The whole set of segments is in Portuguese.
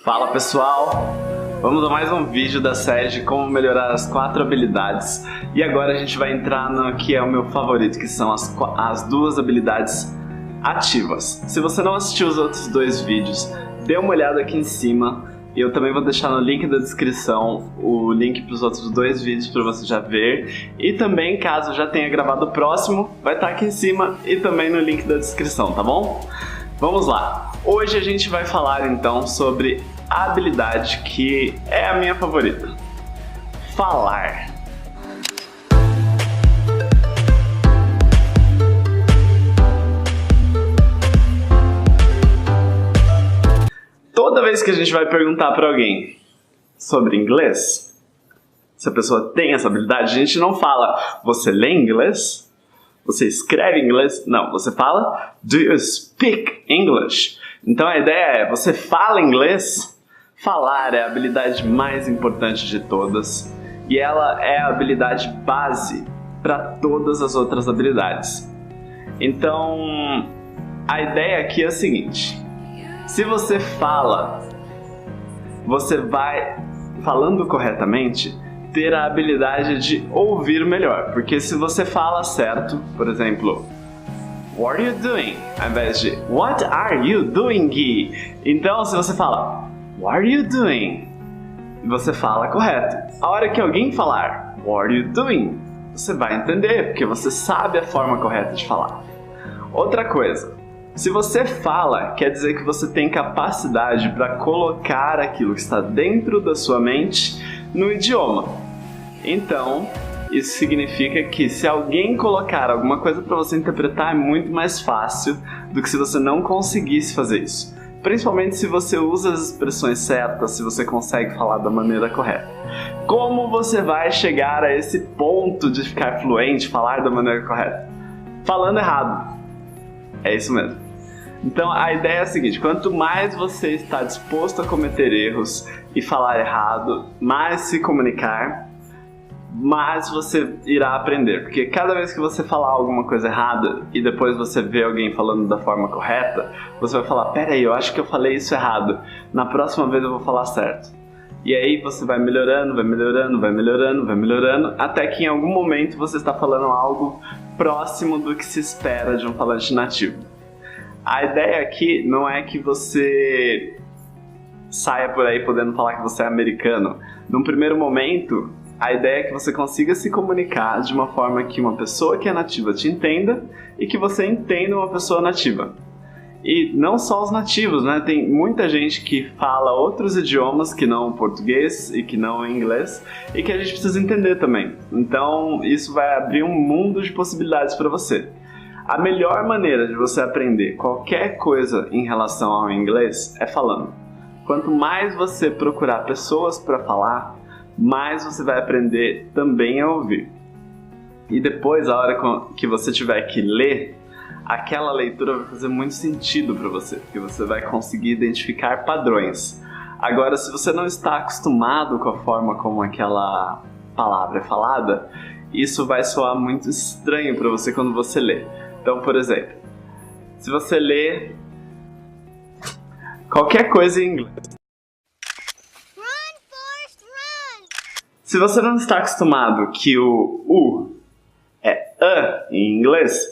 Fala pessoal, vamos a mais um vídeo da série de como melhorar as 4 habilidades e agora a gente vai entrar no que é o meu favorito, que são as 2 habilidades ativas. Se você não assistiu os outros 2 vídeos, dê uma olhada aqui em cima e eu também vou deixar no link da descrição o link para os outros 2 vídeos para você já ver, e também caso já tenha gravado o próximo, vai estar aqui em cima e também no link da descrição, tá bom? Vamos lá! Hoje a gente vai falar então sobre a habilidade que é a minha favorita: falar. Toda vez que a gente vai perguntar para alguém sobre inglês, se a pessoa tem essa habilidade, a gente não fala você lê inglês? Você escreve inglês? Não, você fala do you speak English? Então a ideia é, você fala inglês? Falar é a habilidade mais importante de todas e ela é a habilidade base para todas as outras habilidades. Então a ideia aqui é a seguinte: se você fala, você vai, falando corretamente, ter a habilidade de ouvir melhor. Porque se você fala certo, por exemplo, what are you doing? Ao invés de what are you doing, Gui? Então se você fala what are you doing? Você fala correto. A hora que alguém falar what are you doing? Você vai entender, porque você sabe a forma correta de falar. Outra coisa, se você fala, quer dizer que você tem capacidade para colocar aquilo que está dentro da sua mente no idioma. Então, isso significa que se alguém colocar alguma coisa para você interpretar, é muito mais fácil do que se você não conseguisse fazer isso. Principalmente se você usa as expressões certas, se você consegue falar da maneira correta. Como você vai chegar a esse ponto de ficar fluente, falar da maneira correta? Falando errado. É isso mesmo. Então a ideia é a seguinte: quanto mais você está disposto a cometer erros e falar errado, mais se comunicar, mais você irá aprender. Porque cada vez que você falar alguma coisa errada e depois você vê alguém falando da forma correta, você vai falar, peraí, eu acho que eu falei isso errado, na próxima vez eu vou falar certo. E aí você vai melhorando, vai melhorando, vai melhorando, vai melhorando, até que em algum momento você está falando algo próximo do que se espera de um falante nativo. A ideia aqui não é que você saia por aí podendo falar que você é americano. Num primeiro momento, a ideia é que você consiga se comunicar de uma forma que uma pessoa que é nativa te entenda e que você entenda uma pessoa nativa. E não só os nativos, né? Tem muita gente que fala outros idiomas que não o português e que não o inglês e que a gente precisa entender também. Então isso vai abrir um mundo de possibilidades para você. A melhor maneira de você aprender qualquer coisa em relação ao inglês é falando. Quanto mais você procurar pessoas para falar, mais você vai aprender também a ouvir. E depois, a hora que você tiver que ler, aquela leitura vai fazer muito sentido para você, porque você vai conseguir identificar padrões. Agora, se você não está acostumado com a forma como aquela palavra é falada, isso vai soar muito estranho para você quando você lê. Então, por exemplo, se você lê qualquer coisa em inglês, se você não está acostumado que o U é A em inglês,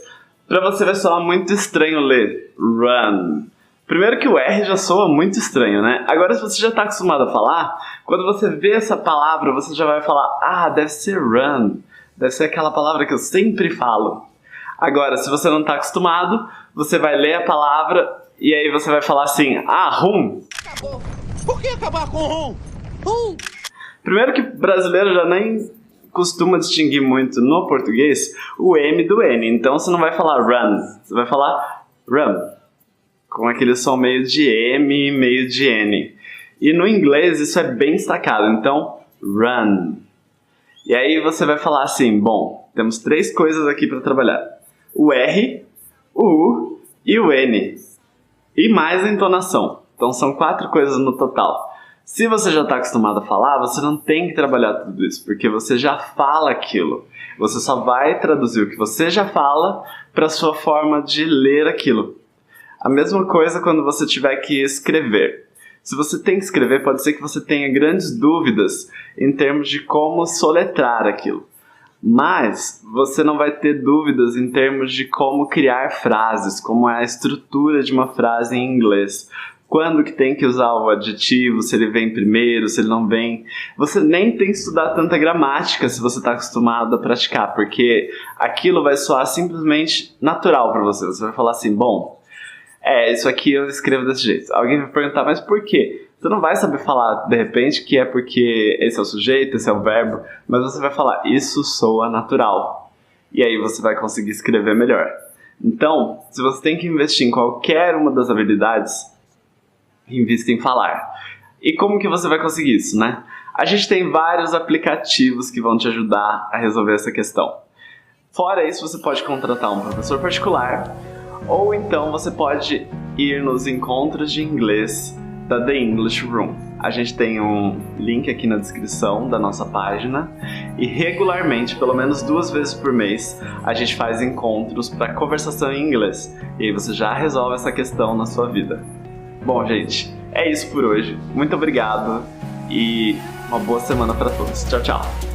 para você vai soar muito estranho ler run. Primeiro que o R já soa muito estranho, né? Agora, se você já está acostumado a falar, quando você vê essa palavra, você já vai falar, ah, deve ser run. Deve ser aquela palavra que eu sempre falo. Agora, se você não está acostumado, você vai ler a palavra e aí você vai falar assim, ah, rum. Acabou. Por que acabar com rum? Rum. Primeiro que o brasileiro já nem costuma distinguir muito no português o M do N. Então você não vai falar run, você vai falar run. Com aquele som meio de M, meio de N. E no inglês isso é bem destacado, então run. E aí você vai falar assim, bom, temos 3 coisas aqui para trabalhar. O R, o U e o N. E mais a entonação. Então são 4 coisas no total. Se você já está acostumado a falar, você não tem que trabalhar tudo isso, porque você já fala aquilo. Você só vai traduzir o que você já fala para a sua forma de ler aquilo. A mesma coisa quando você tiver que escrever. Se você tem que escrever, pode ser que você tenha grandes dúvidas em termos de como soletrar aquilo. Mas você não vai ter dúvidas em termos de como criar frases, como é a estrutura de uma frase em inglês. Quando que tem que usar o adjetivo, se ele vem primeiro, se ele não vem. Você nem tem que estudar tanta gramática se você está acostumado a praticar, porque aquilo vai soar simplesmente natural para você. Você vai falar assim, bom, isso aqui eu escrevo desse jeito. Alguém vai perguntar, mas por quê? Você não vai saber falar, de repente, que é porque esse é o sujeito, esse é o verbo, mas você vai falar, isso soa natural. E aí você vai conseguir escrever melhor. Então, se você tem que investir em qualquer uma das habilidades, invista em falar. E como que você vai conseguir isso, né? A gente tem vários aplicativos que vão te ajudar a resolver essa questão. Fora isso, você pode contratar um professor particular, ou então você pode ir nos encontros de inglês da The English Room. A gente tem um link aqui na descrição da nossa página e regularmente, pelo menos 2 vezes por mês, a gente faz encontros para conversação em inglês. E aí você já resolve essa questão na sua vida. Bom, gente, é isso por hoje. Muito obrigado e uma boa semana para todos. Tchau, tchau!